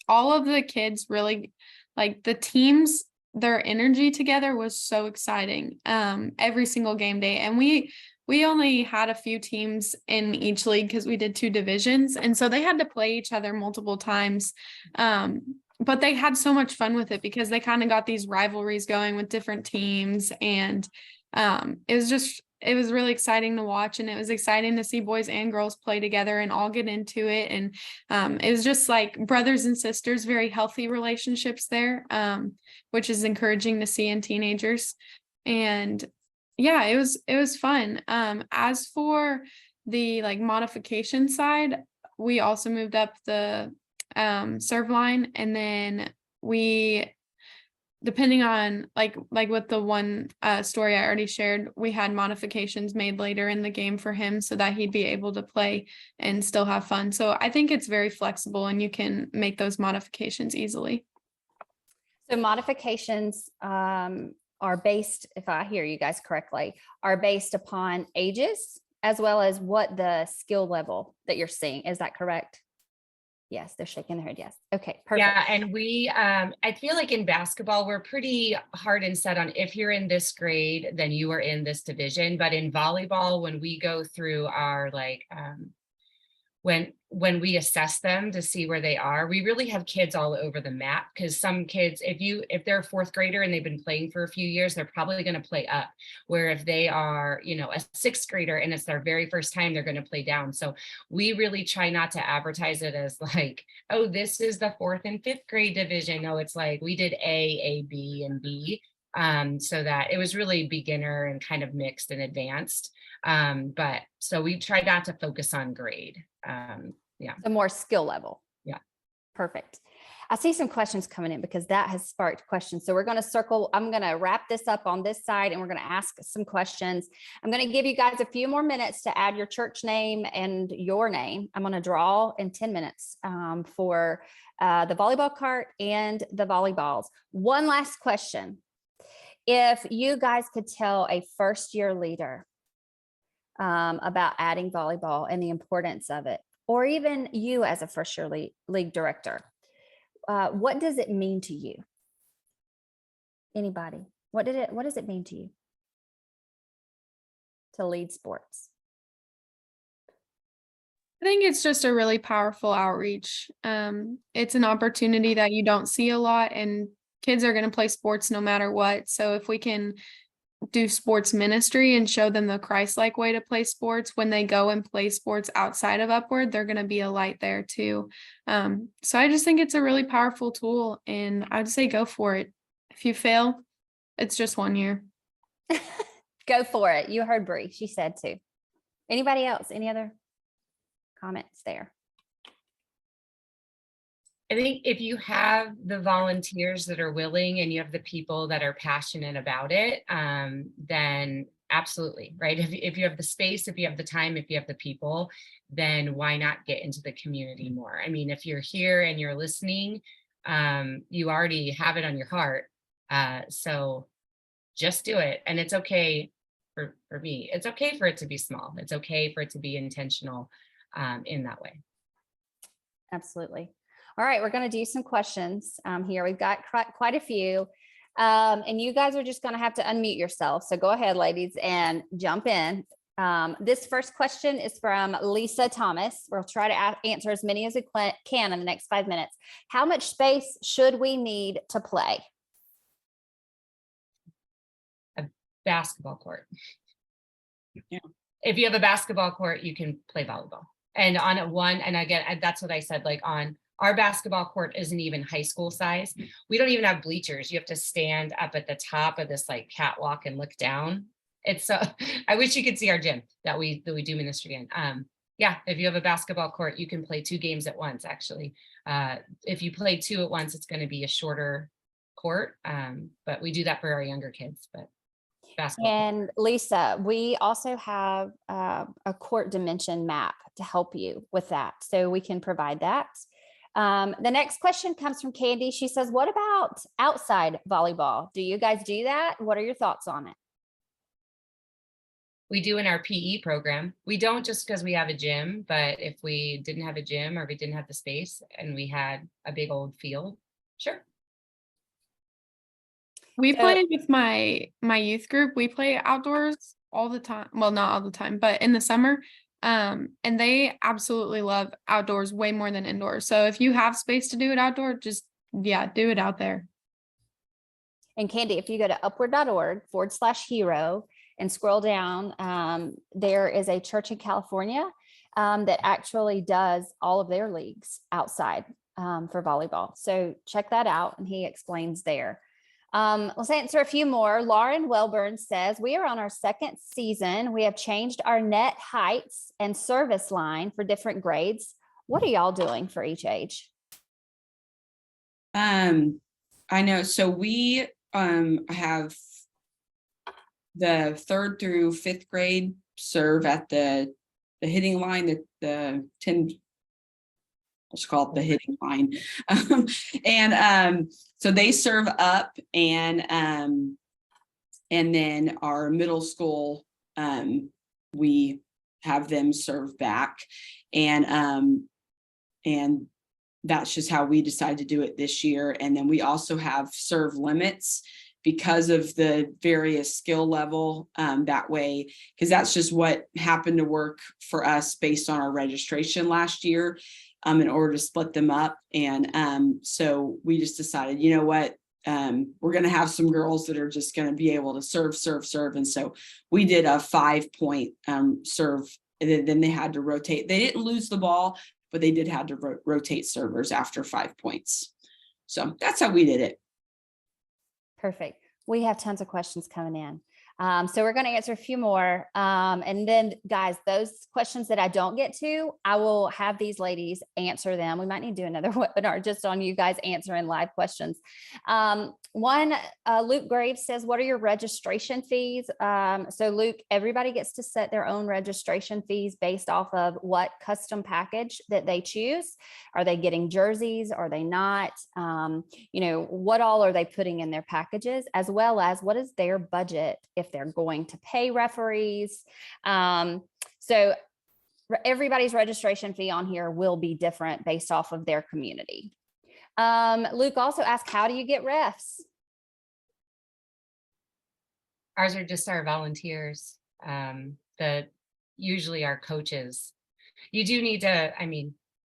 all of the kids really, like, the teams, their energy together was so exciting. Every single game day. And we only had a few teams in each league because we did 2 divisions. And so they had to play each other multiple times. But they had so much fun with it because they kind of got these rivalries going with different teams. And it was really exciting to watch, and it was exciting to see boys and girls play together and all get into it. And it was just like brothers and sisters, very healthy relationships there, which is encouraging to see in teenagers. And yeah, it was fun. As for the like modification side, we also moved up the serve line, and then we, depending on like with the one story I already shared, we had modifications made later in the game for him so that he'd be able to play and still have fun. So I think it's very flexible and you can make those modifications easily. So modifications are based, if I hear you guys correctly, are based upon ages as well as what the skill level that you're seeing. Is that correct? Yes, they're shaking their head. Yes. Okay, perfect. Yeah, and we, I feel like in basketball, we're pretty hard and set on if you're in this grade, then you are in this division. But in volleyball, when we go through our like, when we assess them to see where they are, we really have kids all over the map, because some kids, if they're a 4th grader and they've been playing for a few years, they're probably going to play up, where if they are, you know, a 6th grader and it's their very first time, they're going to play down. So we really try not to advertise it as like, oh, this is the 4th and 5th grade division. No, it's like we did A, B, and B, so that it was really beginner and kind of mixed and advanced. But so we tried not to focus on grade. Yeah. The more skill level. Yeah. Perfect. I see some questions coming in because that has sparked questions. So we're going to circle. I'm going to wrap this up on this side and we're going to ask some questions. I'm going to give you guys a few more minutes to add your church name and your name. I'm going to draw in 10 minutes for the volleyball cart and the volleyballs. One last question. If you guys could tell a first-year leader about adding volleyball and the importance of it, or even you as a first-year league director, what does it mean to you? Anybody? What does it mean to you to lead sports? I think it's just a really powerful outreach. It's an opportunity that you don't see a lot, and kids are going to play sports no matter what. So if we can do sports ministry and show them the Christ-like way to play sports, when they go and play sports outside of Upward, they're going to be a light there too. So I just think it's a really powerful tool, and I'd say go for it. If you fail, it's just 1 year. Go for it. You heard Bree. She said to. Anybody else? Any other comments there? I think if you have the volunteers that are willing and you have the people that are passionate about it, then absolutely, right? If you have the space, if you have the time, if you have the people, then why not get into the community more? I mean, if you're here and you're listening, you already have it on your heart. So just do it. And it's okay for me. It's okay for it to be small. It's okay for it to be intentional in that way. Absolutely. All right, we're going to do some questions here. We've got quite a few, and you guys are just going to have to unmute yourself. So go ahead, ladies, and jump in. This first question is from Lisa Thomas. We'll try to answer as many as we can in the next 5 minutes. How much space should we need to play? A basketball court. Yeah. If you have a basketball court, you can play volleyball. And on and again, that's what I said, like on our basketball court isn't even high school size. We don't even have bleachers. You have to stand up at the top of this like catwalk and look down. It's so I wish you could see our gym that we do ministry in. Yeah, if you have a basketball court, you can play 2 games at once. Actually, if you play 2 at once, it's going to be a shorter court. But we do that for our younger kids. But basketball. And Lisa, we also have a court dimension map to help you with that, so we can provide that. The next question comes from Candy. She says, what about outside volleyball? Do you guys do that? What are your thoughts on it? We do in our PE program. We don't just because we have a gym, but if we didn't have a gym or we didn't have the space and we had a big old field, sure. We So- play with my youth group. We play outdoors all the time. Well, not all the time, but in the summer. And they absolutely love outdoors way more than indoors. So if you have space to do it outdoor, just do it out there. And Candy, if you go to upward.org/hero and scroll down, there is a church in California that actually does all of their leagues outside for volleyball. So check that out, and he explains there. Let's answer a few more. Lauren Welburn says, we are on our second season. We have changed our net heights and service line for different grades. What are y'all doing for each age? I know. So we have the 3rd through 5th grade serve at the hitting line, the 10, let's call it the hitting line. So they serve up, and then our middle school, we have them serve back, and that's just how we decided to do it this year. And then we also have serve limits because of the various skill level, that way, because that's just what happened to work for us based on our registration last year, in order to split them up. And so we just decided, you know what, we're going to have some girls that are just going to be able to serve. And so we did a 5-point serve, and then they had to rotate. They didn't lose the ball, but they did have to rotate servers after 5 points. So that's how we did it. Perfect. We have tons of questions coming in. So we're going to answer a few more. And then guys, those questions that I don't get to, I will have these ladies answer them. We might need to do another webinar just on you guys answering live questions. Luke Graves says, what are your registration fees? So Luke, everybody gets to set their own registration fees based off of what custom package that they choose. Are they getting jerseys? Are they not? What all are they putting in their packages, as well as what is their budget if they're going to pay referees. So everybody's registration fee on here will be different based off of their community. Luke also asked, how do you get refs? Ours are just our volunteers, usually our coaches. You do need to,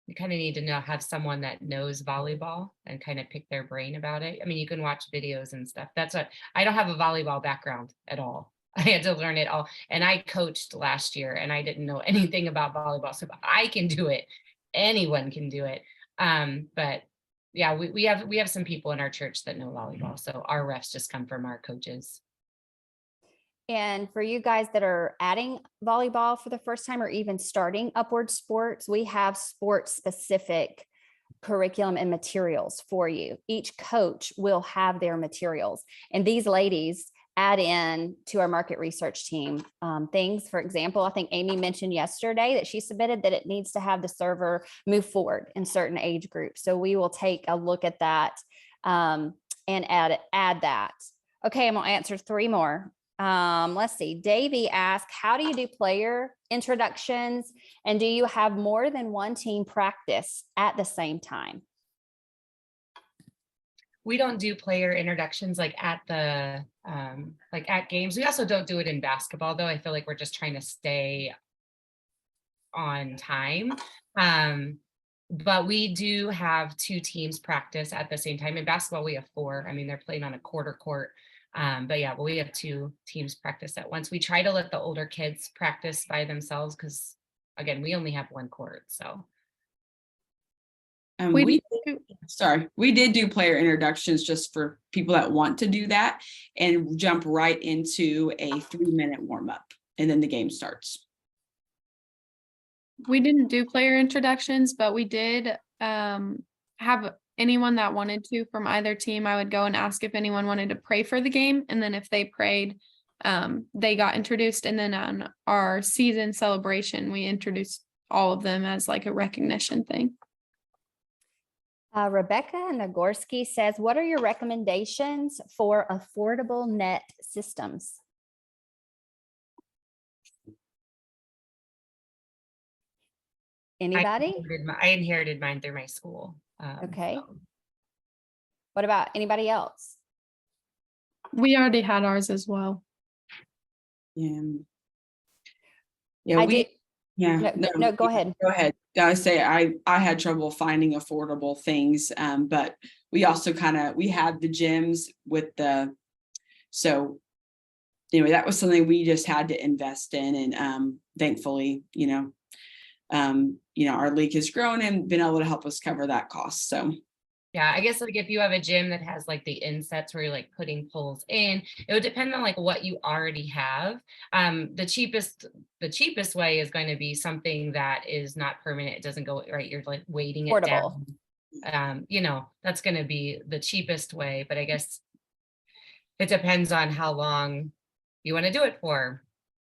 you kind of need to have someone that knows volleyball and kind of pick their brain about it. You can watch videos and stuff. I don't have a volleyball background at all. I had to learn it all. And I coached last year and I didn't know anything about volleyball. So if I can do it, anyone can do it. But yeah, we have some people in our church that know volleyball. So our refs just come from our coaches. And for you guys that are adding volleyball for the first time or even starting Upward Sports, we have sports specific curriculum and materials for you. Each coach will have their materials, and these ladies add in to our market research team things. For example, I think Amy mentioned yesterday that she submitted that it needs to have the server move forward in certain age groups. So we will take a look at that and add that. Okay, I'm gonna answer 3 more. Let's see. Davey asked, how do you do player introductions? And do you have more than one team practice at the same time? We don't do player introductions like at games. We also don't do it in basketball, though. I feel like we're just trying to stay on time. But we do have 2 teams practice at the same time. In basketball, we have 4. They're playing on a quarter court. But we have 2 teams practice at once. We try to let the older kids practice by themselves because, again, we only have 1 court. So we did do player introductions just for people that want to do that and jump right into a 3-minute warm-up, and then the game starts. We didn't do player introductions, but we did have anyone that wanted to from either team. I would go and ask if anyone wanted to pray for the game. And then if they prayed, they got introduced. And then on our season celebration, we introduced all of them as like a recognition thing. Rebecca Nagorski says, what are your recommendations for affordable net systems? Anybody? I inherited mine through my school. Okay. So. What about anybody else? We already had ours as well. Yeah. I We, do. yeah. No, go ahead. Go ahead. I say I had trouble finding affordable things, but we also we had the gyms with so anyway, that was something we just had to invest in, and thankfully, our league has grown and been able to help us cover that cost. So Yeah, I guess like if you have a gym that has like the insets where you're like putting poles in, it would depend on like what you already have. The cheapest way is going to be something that is not permanent. It doesn't go right. You're like weighting it Portable. down. That's going to be the cheapest way. But I guess it depends on how long you want to do it for.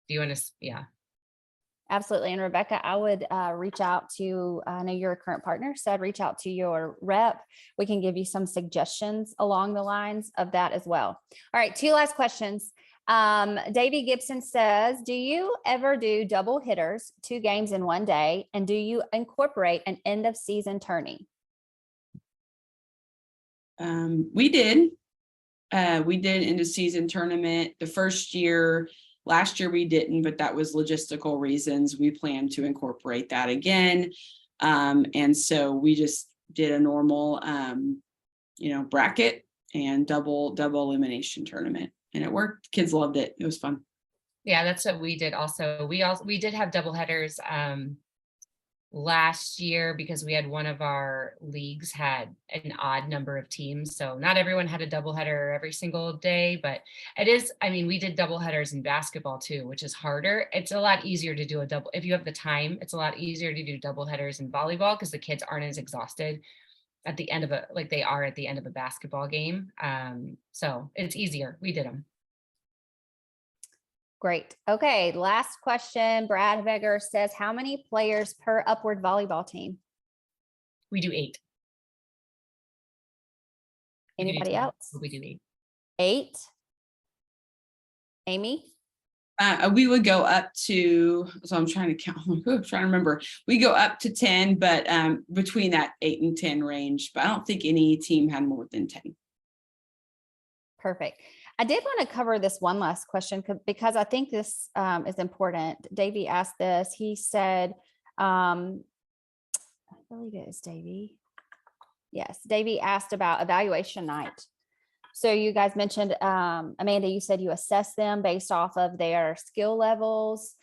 Do you want to? Yeah. Absolutely. And Rebecca, I would reach out to, I know you're a current partner, so I'd reach out to your rep. We can give you some suggestions along the lines of that as well. All right, 2 last questions. Davey Gibson says, do you ever do double hitters, 2 games in one day? And do you incorporate an end of season tourney? we did end of season tournament the first year. Last year we didn't, but that was logistical reasons. We plan to incorporate that again. And so we just did a normal, bracket and double elimination tournament, and it worked. Kids loved it. It was fun. Yeah, that's what we did. Also, we did have double headers last year because we had one of our leagues had an odd number of teams. So not everyone had a doubleheader every single day, but we did double headers in basketball too, which is harder. It's a lot easier to do if you have the time, it's a lot easier to do double headers in volleyball because the kids aren't as exhausted at the end of they are at the end of a basketball game. So it's easier. We did them. Great. Okay, last question. Brad Vegger says, how many players per Upward volleyball team? We do 8. Anybody else? We do 8. 8? Amy? We would go up to, so I'm trying to count, I'm trying to remember. We go up to 10, but between that 8 and 10 range, but I don't think any team had more than 10. Perfect. I did want to cover this one last question because I think this is important. Davey asked this. He said, I believe it is Davey. Yes, Davey asked about evaluation night. So you guys mentioned, Amanda, you said you assess them based off of their skill levels.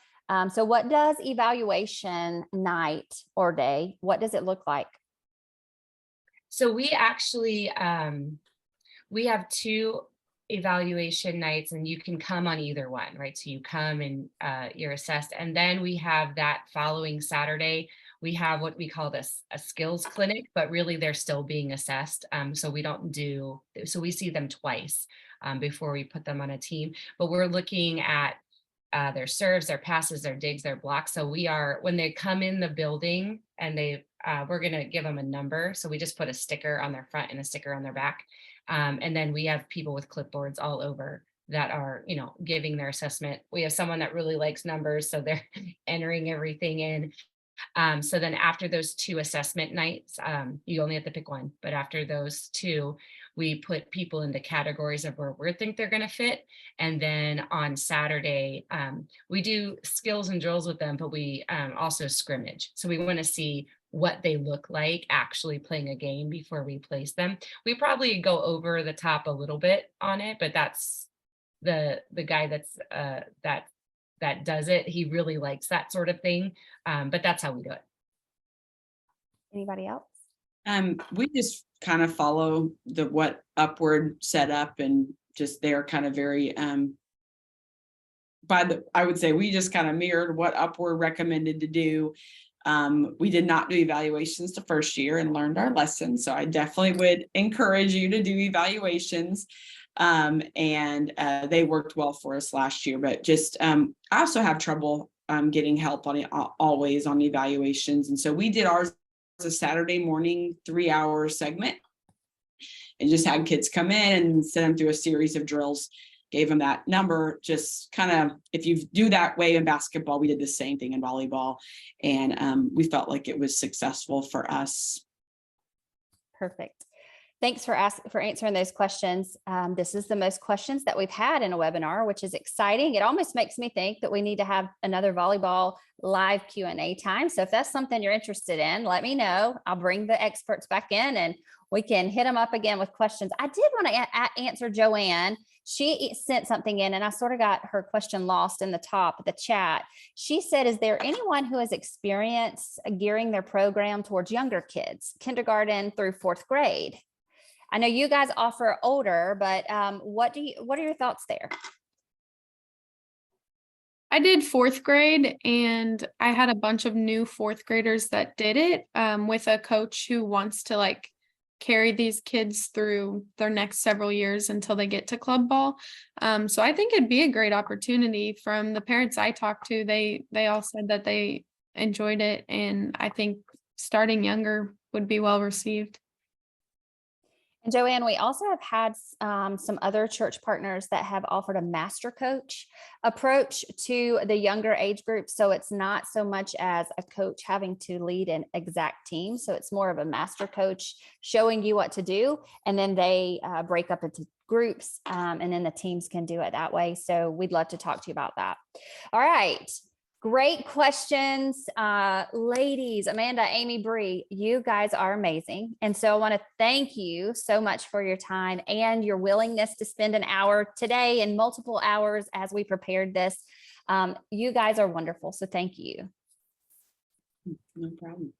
So what does evaluation night or day, what does it look like? So we actually, we have 2 evaluation nights, and you can come on either one, right? So you come and you're assessed, and then we have that following Saturday, we have what we call a skills clinic, but really they're still being assessed. So we see them twice before we put them on a team, but we're looking at their serves, their passes, their digs, their blocks. So when they come in the building and we're going to give them a number. So we just put a sticker on their front and a sticker on their back. And then we have people with clipboards all over that are, giving their assessment. We have someone that really likes numbers, so they're entering everything in. So then after those 2 assessment nights, you only have to pick one, but after those 2, we put people into categories of where we think they're going to fit. And then on Saturday, we do skills and drills with them, but we also scrimmage. So we want to see what they look like actually playing a game before we place them. We probably go over the top a little bit on it, but that's the guy that does it. He really likes that sort of thing. But that's how we do it. Anybody else? We just kind of follow what Upward set up, and just they're kind of very I would say we just kind of mirrored what Upward recommended to do. We did not do evaluations the first year and learned our lesson. So I definitely would encourage you to do evaluations. And they worked well for us last year, but just, I also have trouble getting help always on evaluations. And so we did ours a Saturday morning 3-hour segment and just had kids come in and send them through a series of drills. gave them that number. Just kind of, if you do that way in basketball, we did the same thing in volleyball, and we felt like it was successful for us. Perfect. Thanks for answering those questions. This is the most questions that we've had in a webinar, which is exciting. It almost makes me think that we need to have another volleyball live Q&A time. So if that's something you're interested in, let me know. I'll bring the experts back in and we can hit them up again with questions. I did want to answer Joanne. She sent something in and I sort of got her question lost in the top of the chat. She said, is there anyone who has experience gearing their program towards younger kids, kindergarten through 4th grade? I know you guys offer older, but what are your thoughts there? I did 4th grade and I had a bunch of new 4th graders that did it with a coach who wants to like carry these kids through their next several years until they get to club ball. So I think it'd be a great opportunity. From the parents I talked to, they all said that they enjoyed it. And I think starting younger would be well received. And Joanne, we also have had some other church partners that have offered a master coach approach to the younger age group. So it's not so much as a coach having to lead an exact team. So it's more of a master coach showing you what to do. And then they break up into groups and then the teams can do it that way. So we'd love to talk to you about that. All right. Great questions. Ladies, Amanda, Amy, Bree, you guys are amazing. And so I want to thank you so much for your time and your willingness to spend an hour today and multiple hours as we prepared this. You guys are wonderful. So thank you. No problem.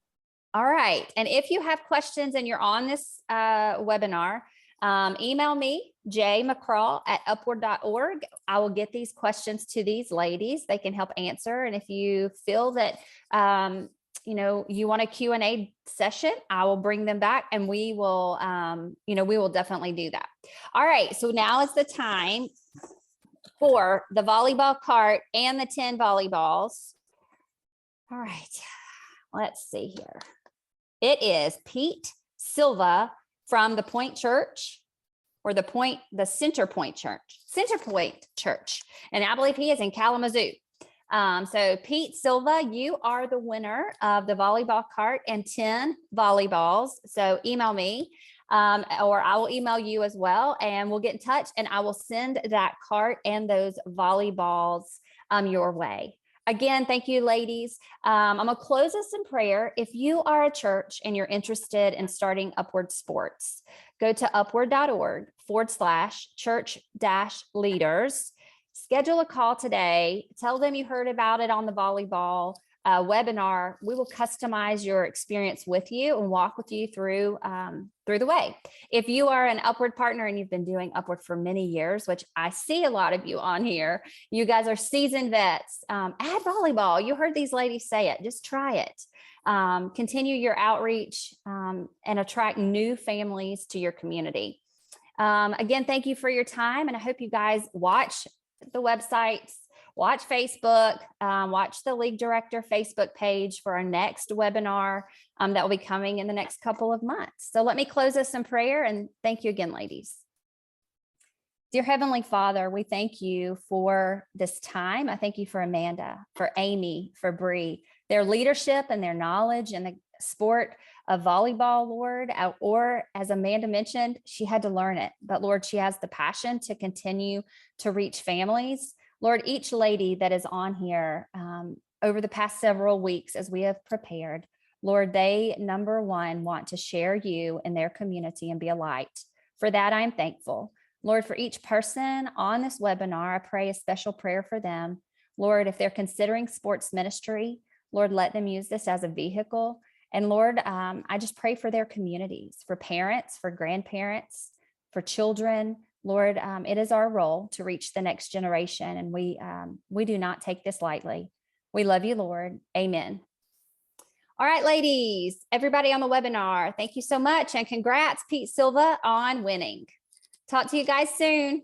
All right. And if you have questions and you're on this webinar, email me, jmccraw@upward.org. I will get these questions to these ladies. They can help answer. And if you feel that, you want a Q&A session, I will bring them back and we will, we will definitely do that. All right. So now is the time for the volleyball cart and the 10 volleyballs. All right. Let's see here. It is Pete Silva from the Point Church, or the Center Point Church. And I believe he is in Kalamazoo. So Pete Silva, you are the winner of the volleyball cart and 10 volleyballs. So email me, or I will email you as well, and we'll get in touch and I will send that cart and those volleyballs your way. Again, thank you, ladies. I'm going to close this in prayer. If you are a church and you're interested in starting Upward Sports, go to upward.org/church-leaders. Schedule a call today. Tell them you heard about it on the volleyball webinar. We will customize your experience with you and walk with you through the way. If you are an Upward partner and you've been doing Upward for many years, which I see a lot of you on here, you guys are seasoned vets. Add volleyball. You heard these ladies say it. Just try it. Continue your outreach and attract new families to your community. Again, thank you for your time, and I hope you guys watch the websites, watch Facebook, watch the League Director Facebook page for our next webinar that will be coming in the next couple of months. So let me close this in prayer, and thank you again, ladies. Dear Heavenly Father, we thank you for this time. I thank you for Amanda, for Amy, for Bree, their leadership and their knowledge in the sport of volleyball, Lord, or as Amanda mentioned, she had to learn it, but Lord, she has the passion to continue to reach families. Lord, each lady that is on here over the past several weeks as we have prepared, Lord, they, number one, want to share you in their community and be a light. For that, I'm thankful. Lord, for each person on this webinar, I pray a special prayer for them. Lord, if they're considering sports ministry, Lord, let them use this as a vehicle. And Lord, I just pray for their communities, for parents, for grandparents, for children. Lord, it is our role to reach the next generation, and we do not take this lightly. We love you, Lord. Amen. All right, ladies, everybody on the webinar, thank you so much, and congrats, Pete Silva, on winning. Talk to you guys soon.